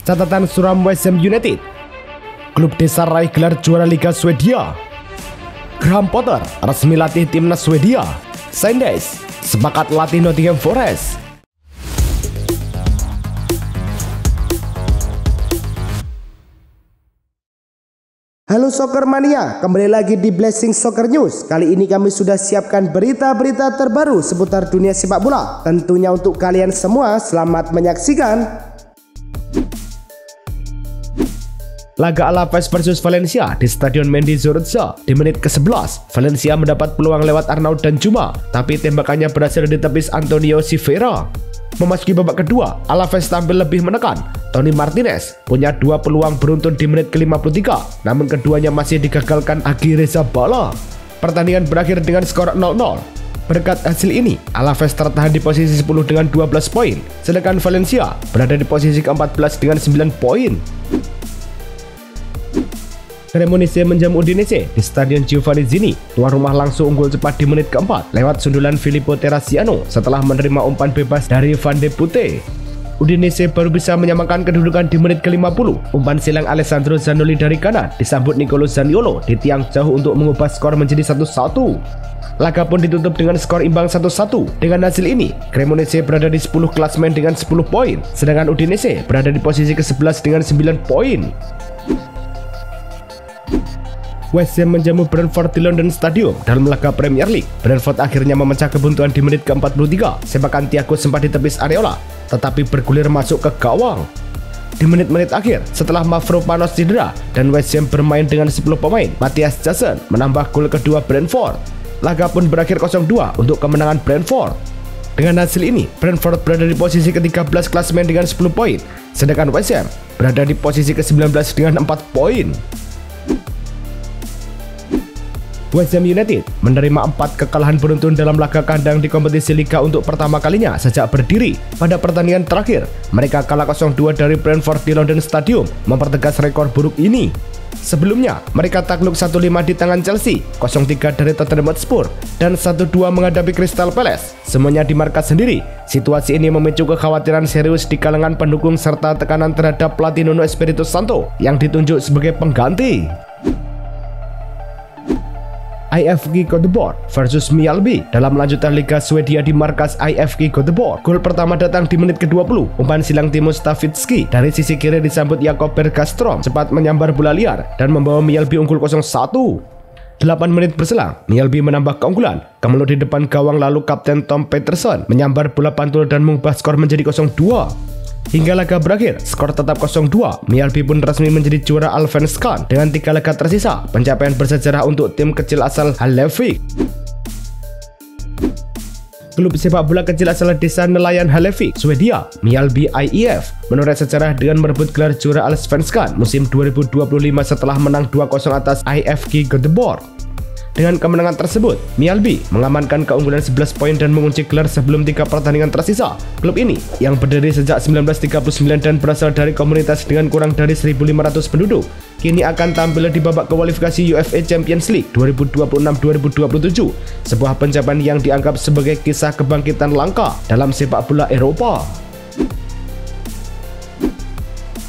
Catatan suram West Ham United. Klub desa raih gelar juara Liga Swedia. Graham Potter resmi latih timnas Swedia. Sainz sepakat latih Nottingham Forest. Halo Soccer Mania, kembali lagi di Blessing Soccer News. Kali ini kami sudah siapkan berita-berita terbaru seputar dunia sepak bola. Tentunya untuk kalian semua, selamat menyaksikan. Laga Alaves versus Valencia di Stadion Mendy Zorza di menit ke-11. Valencia mendapat peluang lewat Arnaud dan Juma, tapi tembakannya berhasil ditepis Antonio Silveira. Memasuki babak kedua, Alaves tampil lebih menekan. Tony Martinez punya dua peluang beruntun di menit ke-53, namun keduanya masih digagalkan Agi Rezabala. Pertandingan berakhir dengan skor 0-0. Berkat hasil ini, Alaves tertahan di posisi 10 dengan 12 poin, sedangkan Valencia berada di posisi ke-14 dengan 9 poin. Cremonese menjamu Udinese di Stadion Giovanni Zini. Tuan rumah langsung unggul cepat di menit ke-4 lewat sundulan Filippo Terracciano setelah menerima umpan bebas dari Van de Putte. Udinese baru bisa menyamakan kedudukan di menit ke-50. Umpan silang Alessandro Zanoli dari kanan disambut Nicolo Zaniolo di tiang jauh untuk mengubah skor menjadi 1-1. Laga pun ditutup dengan skor imbang 1-1. Dengan hasil ini, Cremonese berada di 10 klasemen dengan 10 poin, sedangkan Udinese berada di posisi ke-11 dengan 9 poin. West Ham menjamu Brentford di London Stadium dalam laga Premier League. Brentford akhirnya memecah kebuntuan di menit ke-43. Sepakan Thiago sempat ditepis Areola, tetapi bergulir masuk ke gawang. Di menit-menit akhir, setelah Mavropanos cedera dan West Ham bermain dengan 10 pemain, Matthias Jansen menambah gol kedua Brentford. Laga pun berakhir 0-2 untuk kemenangan Brentford. Dengan hasil ini, Brentford berada di posisi ke-13 klasemen dengan 10 poin, sedangkan West Ham berada di posisi ke-19 dengan 4 poin. West Ham United menerima 4 kekalahan beruntun dalam laga kandang di kompetisi Liga untuk pertama kalinya sejak berdiri. Pada pertandingan terakhir, mereka kalah 0-2 dari Brentford di London Stadium, mempertegas rekor buruk ini. Sebelumnya, mereka takluk 1-5 di tangan Chelsea, 0-3 dari Tottenham Hotspur, dan 1-2 menghadapi Crystal Palace, semuanya di markas sendiri. Situasi ini memicu kekhawatiran serius di kalangan pendukung serta tekanan terhadap pelatih Nuno Espirito Santo yang ditunjuk sebagai pengganti. IFK Göteborg versus Mjällby dalam lanjutan Liga Swedia di markas IFK Göteborg. Gol pertama datang di menit ke-20. Umpan silang Timo Stavitski dari sisi kiri disambut Jakob Bergström cepat menyambar bola liar dan membawa Mjällby unggul 0-1. 8 menit berselang, Mjällby menambah keunggulan. Kemelut di depan gawang lalu Kapten Tom Peterson menyambar bola pantul dan mengubah skor menjadi 0-2. Hingga laga berakhir, skor tetap 0-2. Mjällby pun resmi menjadi juara Allsvenskan dengan 3 laga tersisa, pencapaian bersejarah untuk tim kecil asal Hallevik. Klub sepak bola kecil asal desa nelayan Hallevik, Swedia, Mjällby IF, menoreh sejarah dengan merebut gelar juara Allsvenskan musim 2025 setelah menang 2-0 atas IFK Göteborg. Dengan kemenangan tersebut, Mjällby mengamankan keunggulan 11 poin dan mengunci gelar sebelum 3 pertandingan tersisa. Klub ini yang berdiri sejak 1939 dan berasal dari komunitas dengan kurang dari 1.500 penduduk, kini akan tampil di babak kualifikasi UEFA Champions League 2026-2027, sebuah pencapaian yang dianggap sebagai kisah kebangkitan langka dalam sepak bola Eropa.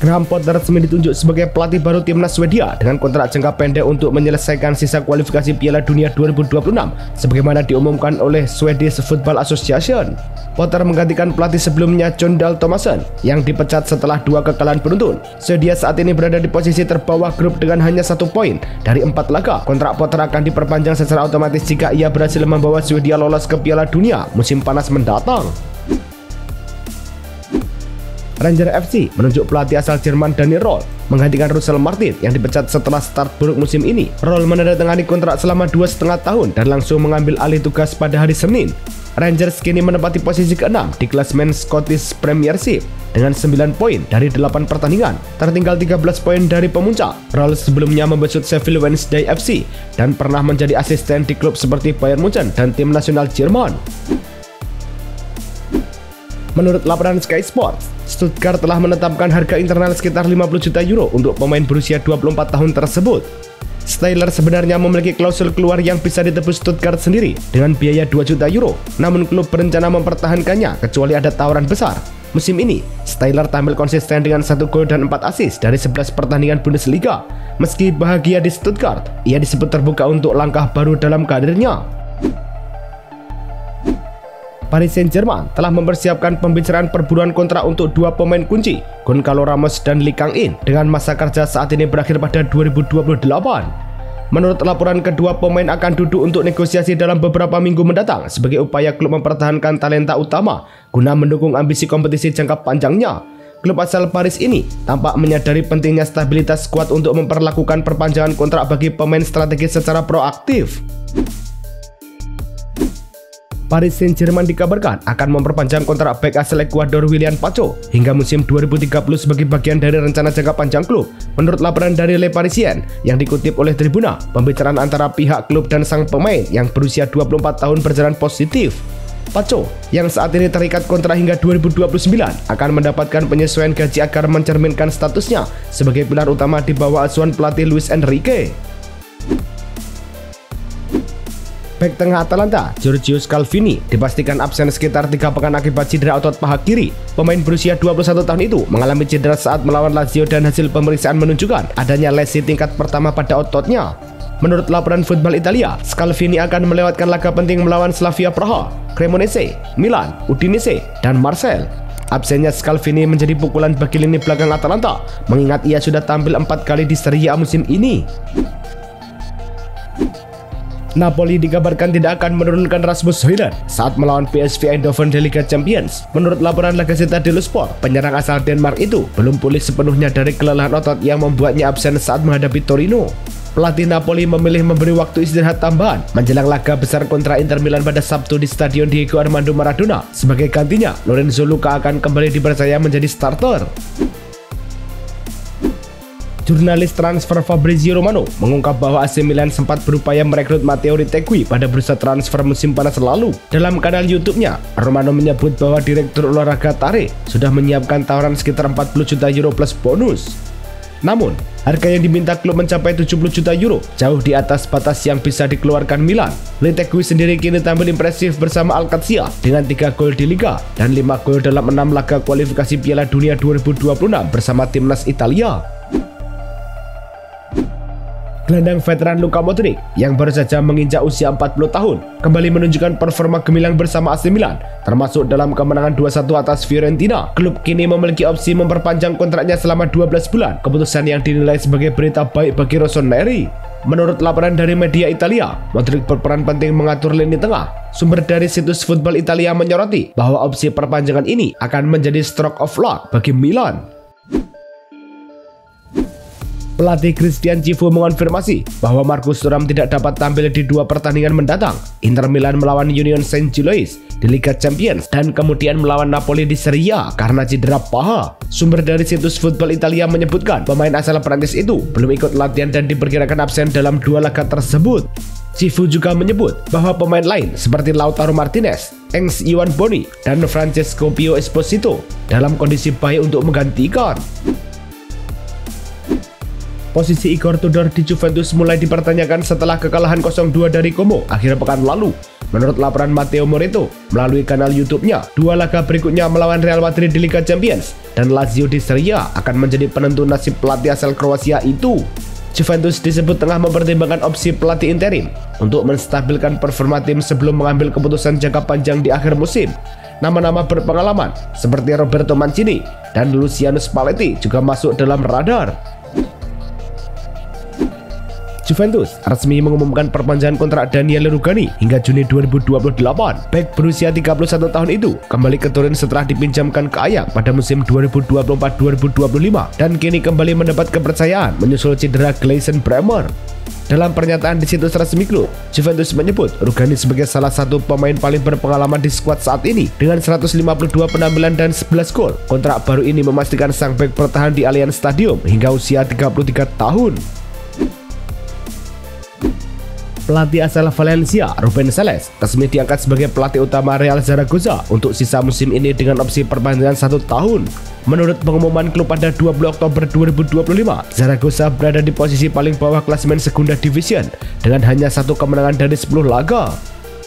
Graham Potter resmi ditunjuk sebagai pelatih baru timnas Swedia dengan kontrak jangka pendek untuk menyelesaikan sisa kualifikasi Piala Dunia 2026 sebagaimana diumumkan oleh Swedish Football Association. Potter menggantikan pelatih sebelumnya Jon Dahl Tomasson yang dipecat setelah 2 kekalahan beruntun. Swedia saat ini berada di posisi terbawah grup dengan hanya 1 poin dari 4 laga. Kontrak Potter akan diperpanjang secara otomatis jika ia berhasil membawa Swedia lolos ke Piala Dunia musim panas mendatang. Rangers FC menunjuk pelatih asal Jerman Danny Röhl menggantikan Russell Martin yang dipecat setelah start buruk musim ini. Röhl menandatangani kontrak selama 2,5 tahun dan langsung mengambil alih tugas pada hari Senin. Rangers kini menempati posisi ke-6 di klasemen Scottish Premiership dengan 9 poin dari 8 pertandingan, tertinggal 13 poin dari pemuncak. Röhl sebelumnya membesut Sheffield Wednesday FC dan pernah menjadi asisten di klub seperti Bayern Munchen dan tim nasional Jerman. Menurut laporan Sky Sports, Stuttgart telah menetapkan harga internal sekitar 50 juta euro untuk pemain berusia 24 tahun tersebut. Steyler sebenarnya memiliki klausul keluar yang bisa ditebus Stuttgart sendiri dengan biaya 2 juta euro, namun klub berencana mempertahankannya kecuali ada tawaran besar. Musim ini, Steiler tampil konsisten dengan 1 gol dan 4 assist dari 11 pertandingan Bundesliga. Meski bahagia di Stuttgart, ia disebut terbuka untuk langkah baru dalam karirnya. Paris Saint-Germain telah mempersiapkan pembicaraan perburuan kontrak untuk 2 pemain kunci, Gonçalo Ramos dan Lee Kang-in, dengan masa kerja saat ini berakhir pada 2028. Menurut laporan, kedua pemain akan duduk untuk negosiasi dalam beberapa minggu mendatang sebagai upaya klub mempertahankan talenta utama guna mendukung ambisi kompetisi jangka panjangnya. Klub asal Paris ini tampak menyadari pentingnya stabilitas skuad untuk memperlakukan perpanjangan kontrak bagi pemain strategis secara proaktif. Paris Saint-Germain dikabarkan akan memperpanjang kontrak bek asal Ekuador William Pacho hingga musim 2030 sebagai bagian dari rencana jangka panjang klub. Menurut laporan dari Le Parisien yang dikutip oleh Tribuna, pembicaraan antara pihak klub dan sang pemain yang berusia 24 tahun berjalan positif. Pacho yang saat ini terikat kontrak hingga 2029 akan mendapatkan penyesuaian gaji agar mencerminkan statusnya sebagai pilar utama di bawah asuhan pelatih Luis Enrique. Bek tengah Atalanta, Giorgio Scalvini, dipastikan absen sekitar 3 pekan akibat cedera otot paha kiri. Pemain berusia 21 tahun itu mengalami cedera saat melawan Lazio dan hasil pemeriksaan menunjukkan adanya lesi tingkat pertama pada ototnya. Menurut laporan Football Italia, Scalvini akan melewatkan laga penting melawan Slavia Praha, Cremonese, Milan, Udinese, dan Marseille. Absennya Scalvini menjadi pukulan bagi lini belakang Atalanta, mengingat ia sudah tampil 4 kali di Serie A musim ini. Napoli dikabarkan tidak akan menurunkan Rasmus Højlund saat melawan PSV Eindhoven di Liga Champions. Menurut laporan La Gazzetta dello Sport, penyerang asal Denmark itu belum pulih sepenuhnya dari kelelahan otot yang membuatnya absen saat menghadapi Torino. Pelatih Napoli memilih memberi waktu istirahat tambahan menjelang laga besar kontra Inter Milan pada Sabtu di Stadion Diego Armando Maradona. Sebagai gantinya, Lorenzo Luca akan kembali dipercaya menjadi starter. Jurnalis transfer Fabrizio Romano mengungkap bahwa AC Milan sempat berupaya merekrut Matteo Retegui pada bursa transfer musim panas lalu. Dalam kanal YouTube-nya, Romano menyebut bahwa Direktur Olahraga Tare sudah menyiapkan tawaran sekitar 40 juta euro plus bonus. Namun, harga yang diminta klub mencapai 70 juta euro, jauh di atas batas yang bisa dikeluarkan Milan. Retegui sendiri kini tampil impresif bersama Alcatia dengan 3 gol di Liga dan 5 gol dalam 6 laga kualifikasi Piala Dunia 2026 bersama timnas Italia. Gelandang veteran Luka Modric yang baru saja menginjak usia 40 tahun kembali menunjukkan performa gemilang bersama AC Milan, termasuk dalam kemenangan 2-1 atas Fiorentina. Klub kini memiliki opsi memperpanjang kontraknya selama 12 bulan, keputusan yang dinilai sebagai berita baik bagi Rossoneri. Menurut laporan dari media Italia, Modric berperan penting mengatur lini tengah. Sumber dari situs Football Italia menyoroti bahwa opsi perpanjangan ini akan menjadi stroke of luck bagi Milan. Pelatih Christian Cifu mengonfirmasi bahwa Marcus Thuram tidak dapat tampil di 2 pertandingan mendatang, Inter Milan melawan Union Saint-Gilloise di Liga Champions dan kemudian melawan Napoli di Serie A karena cedera paha. Sumber dari situs Football Italia menyebutkan pemain asal Prancis itu belum ikut latihan dan diperkirakan absen dalam 2 laga tersebut. Cifu juga menyebut bahwa pemain lain seperti Lautaro Martinez, Ings Iwan Boni, dan Francesco Pio Esposito dalam kondisi baik untuk menggantikan. Posisi Igor Tudor di Juventus mulai dipertanyakan setelah kekalahan 0-2 dari Como akhir pekan lalu. Menurut laporan Matteo Moretto melalui kanal YouTube-nya, 2 laga berikutnya melawan Real Madrid di Liga Champions dan Lazio di Serie A akan menjadi penentu nasib pelatih asal Kroasia itu. Juventus disebut tengah mempertimbangkan opsi pelatih interim untuk menstabilkan performa tim sebelum mengambil keputusan jangka panjang di akhir musim. Nama-nama berpengalaman seperti Roberto Mancini dan Luciano Spalletti juga masuk dalam radar. Juventus resmi mengumumkan perpanjangan kontrak Daniele Rugani hingga Juni 2028. Bek berusia 31 tahun itu kembali ke Turin setelah dipinjamkan ke Ajax pada musim 2024-2025 dan kini kembali mendapat kepercayaan menyusul cedera Gleison Bremer. Dalam pernyataan di situs resmi klub, Juventus menyebut Rugani sebagai salah satu pemain paling berpengalaman di skuad saat ini dengan 152 penampilan dan 11 gol. Kontrak baru ini memastikan sang bek bertahan di Allianz Stadium hingga usia 33 tahun. Pelatih asal Valencia, Ruben Selles, resmi diangkat sebagai pelatih utama Real Zaragoza untuk sisa musim ini dengan opsi perpanjangan 1 tahun. Menurut pengumuman klub pada 20 Oktober 2025, Zaragoza berada di posisi paling bawah klasemen Segunda Division dengan hanya 1 kemenangan dari 10 laga.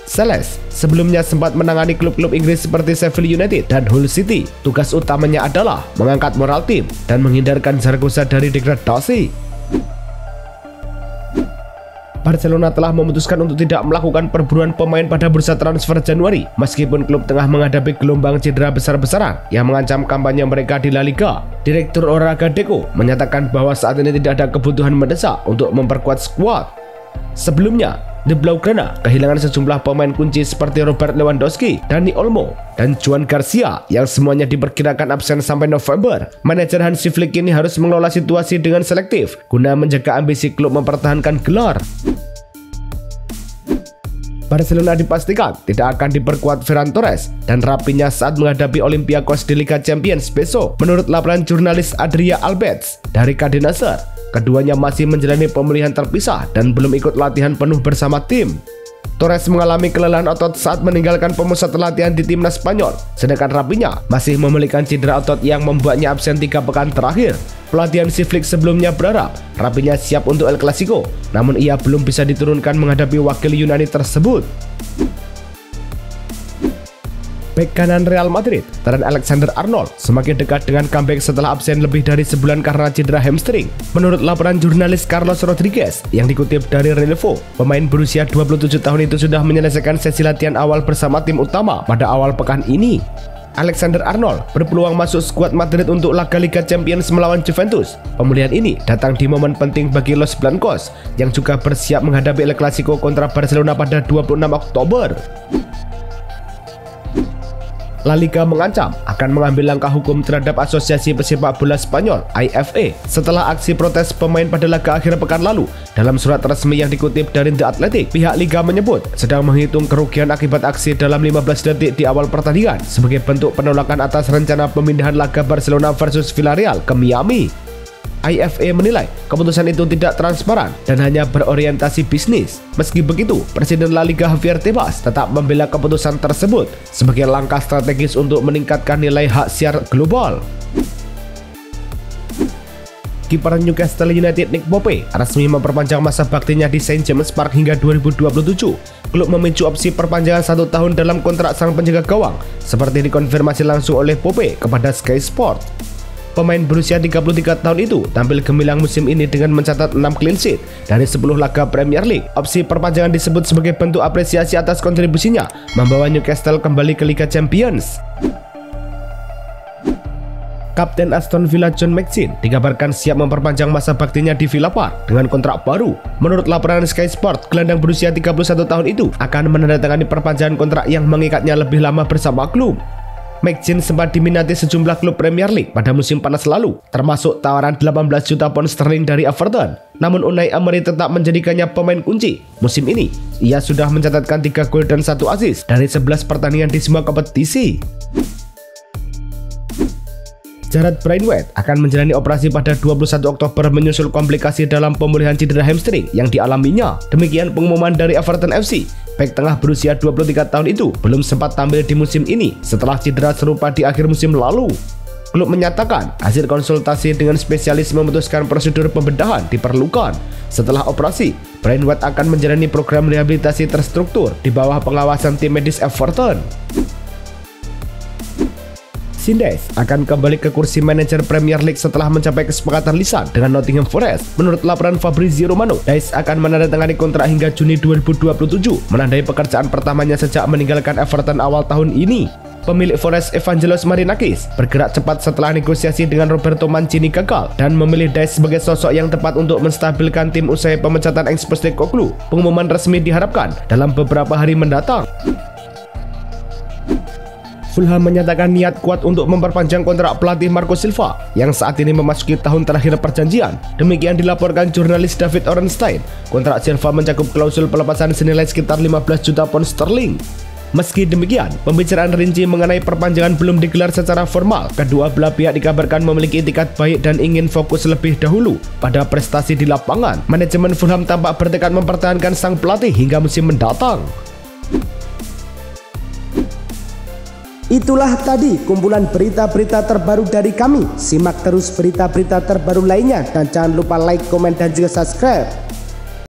Celeste sebelumnya sempat menangani klub-klub Inggris seperti Sheffield United dan Hull City. Tugas utamanya adalah mengangkat moral tim dan menghindarkan Zaragoza dari degradasi. Barcelona telah memutuskan untuk tidak melakukan perburuan pemain pada bursa transfer Januari, meskipun klub tengah menghadapi gelombang cedera besar-besaran yang mengancam kampanye mereka di La Liga. Direktur olahraga Deco menyatakan bahwa saat ini tidak ada kebutuhan mendesak untuk memperkuat skuad. Sebelumnya, The Blaugrana kehilangan sejumlah pemain kunci seperti Robert Lewandowski, Dani Olmo, dan Juan Garcia yang semuanya diperkirakan absen sampai November. Manajer Hansi Flick ini harus mengelola situasi dengan selektif guna menjaga ambisi klub mempertahankan gelar. Barcelona dipastikan tidak akan diperkuat Ferran Torres dan Rafinha saat menghadapi Olympiakos di Liga Champions besok. Menurut laporan jurnalis Adria Albets dari Cadena Ser, keduanya masih menjalani pemulihan terpisah dan belum ikut latihan penuh bersama tim. Torres mengalami kelelahan otot saat meninggalkan pemusat latihan di timnas Spanyol, sedangkan Rafinha masih memiliki cedera otot yang membuatnya absen 3 pekan terakhir. Pelatih Hansi Flick sebelumnya berharap Rafinha siap untuk El Clasico, namun ia belum bisa diturunkan menghadapi wakil Yunani tersebut. Bek kanan Real Madrid, Trent Alexander-Arnold semakin dekat dengan comeback setelah absen lebih dari sebulan karena cedera hamstring. Menurut laporan jurnalis Carlos Rodriguez yang dikutip dari Relevo, pemain berusia 27 tahun itu sudah menyelesaikan sesi latihan awal bersama tim utama pada awal pekan ini. Alexander-Arnold berpeluang masuk skuad Madrid untuk laga Liga Champions melawan Juventus. Pemulihan ini datang di momen penting bagi Los Blancos yang juga bersiap menghadapi El Clasico kontra Barcelona pada 26 Oktober. La Liga mengancam akan mengambil langkah hukum terhadap Asosiasi Pesepak Bola Spanyol (IFA) setelah aksi protes pemain pada laga akhir pekan lalu. Dalam surat resmi yang dikutip dari The Athletic, pihak Liga menyebut sedang menghitung kerugian akibat aksi dalam 15 detik di awal pertandingan sebagai bentuk penolakan atas rencana pemindahan laga Barcelona versus Villarreal ke Miami. IFA menilai keputusan itu tidak transparan dan hanya berorientasi bisnis. Meski begitu, Presiden La Liga Javier Tebas tetap membela keputusan tersebut sebagai langkah strategis untuk meningkatkan nilai hak siar global. Kiper Newcastle United Nick Pope resmi memperpanjang masa baktinya di St James Park hingga 2027. Klub memicu opsi perpanjangan 1 tahun dalam kontrak sang penjaga gawang, seperti dikonfirmasi langsung oleh Pope kepada Sky Sport. Pemain berusia 33 tahun itu tampil gemilang musim ini dengan mencatat 6 clean sheet dari 10 laga Premier League. Opsi perpanjangan disebut sebagai bentuk apresiasi atas kontribusinya membawa Newcastle kembali ke Liga Champions. Kapten Aston Villa John McGinn dikabarkan siap memperpanjang masa baktinya di Villa Park dengan kontrak baru. Menurut laporan Sky Sport, gelandang berusia 31 tahun itu akan menandatangani perpanjangan kontrak yang mengikatnya lebih lama bersama klub. McGinn sempat diminati sejumlah klub Premier League pada musim panas lalu, termasuk tawaran 18 juta pound sterling dari Everton. Namun Unai Emery tetap menjadikannya pemain kunci. Musim ini, ia sudah mencatatkan 3 gol dan 1 assist dari 11 pertandingan di semua kompetisi. Gareth Braithwaite akan menjalani operasi pada 21 Oktober menyusul komplikasi dalam pemulihan cedera hamstring yang dialaminya. Demikian pengumuman dari Everton FC. Bek tengah berusia 23 tahun itu belum sempat tampil di musim ini setelah cedera serupa di akhir musim lalu. Klub menyatakan hasil konsultasi dengan spesialis memutuskan prosedur pembedahan diperlukan. Setelah operasi, Braithwaite akan menjalani program rehabilitasi terstruktur di bawah pengawasan tim medis Everton. Sindes akan kembali ke kursi manajer Premier League setelah mencapai kesepakatan lisan dengan Nottingham Forest. Menurut laporan Fabrizio Romano, Dice akan menandatangani kontrak hingga Juni 2027, menandai pekerjaan pertamanya sejak meninggalkan Everton awal tahun ini. Pemilik Forest Evangelos Marinakis bergerak cepat setelah negosiasi dengan Roberto Mancini gagal dan memilih Dice sebagai sosok yang tepat untuk menstabilkan tim usai pemecatan Ange Postecoglou. Pengumuman resmi diharapkan dalam beberapa hari mendatang. Fulham menyatakan niat kuat untuk memperpanjang kontrak pelatih Marco Silva yang saat ini memasuki tahun terakhir perjanjian. Demikian dilaporkan jurnalis David Ornstein. Kontrak Silva mencakup klausul pelepasan senilai sekitar 15 juta pound sterling. Meski demikian, pembicaraan rinci mengenai perpanjangan belum digelar secara formal. Kedua belah pihak dikabarkan memiliki itikat baik dan ingin fokus lebih dahulu pada prestasi di lapangan. Manajemen Fulham tampak bertekad mempertahankan sang pelatih hingga musim mendatang. Itulah tadi kumpulan berita-berita terbaru dari kami. Simak terus berita-berita terbaru lainnya dan jangan lupa like, komen, dan juga subscribe.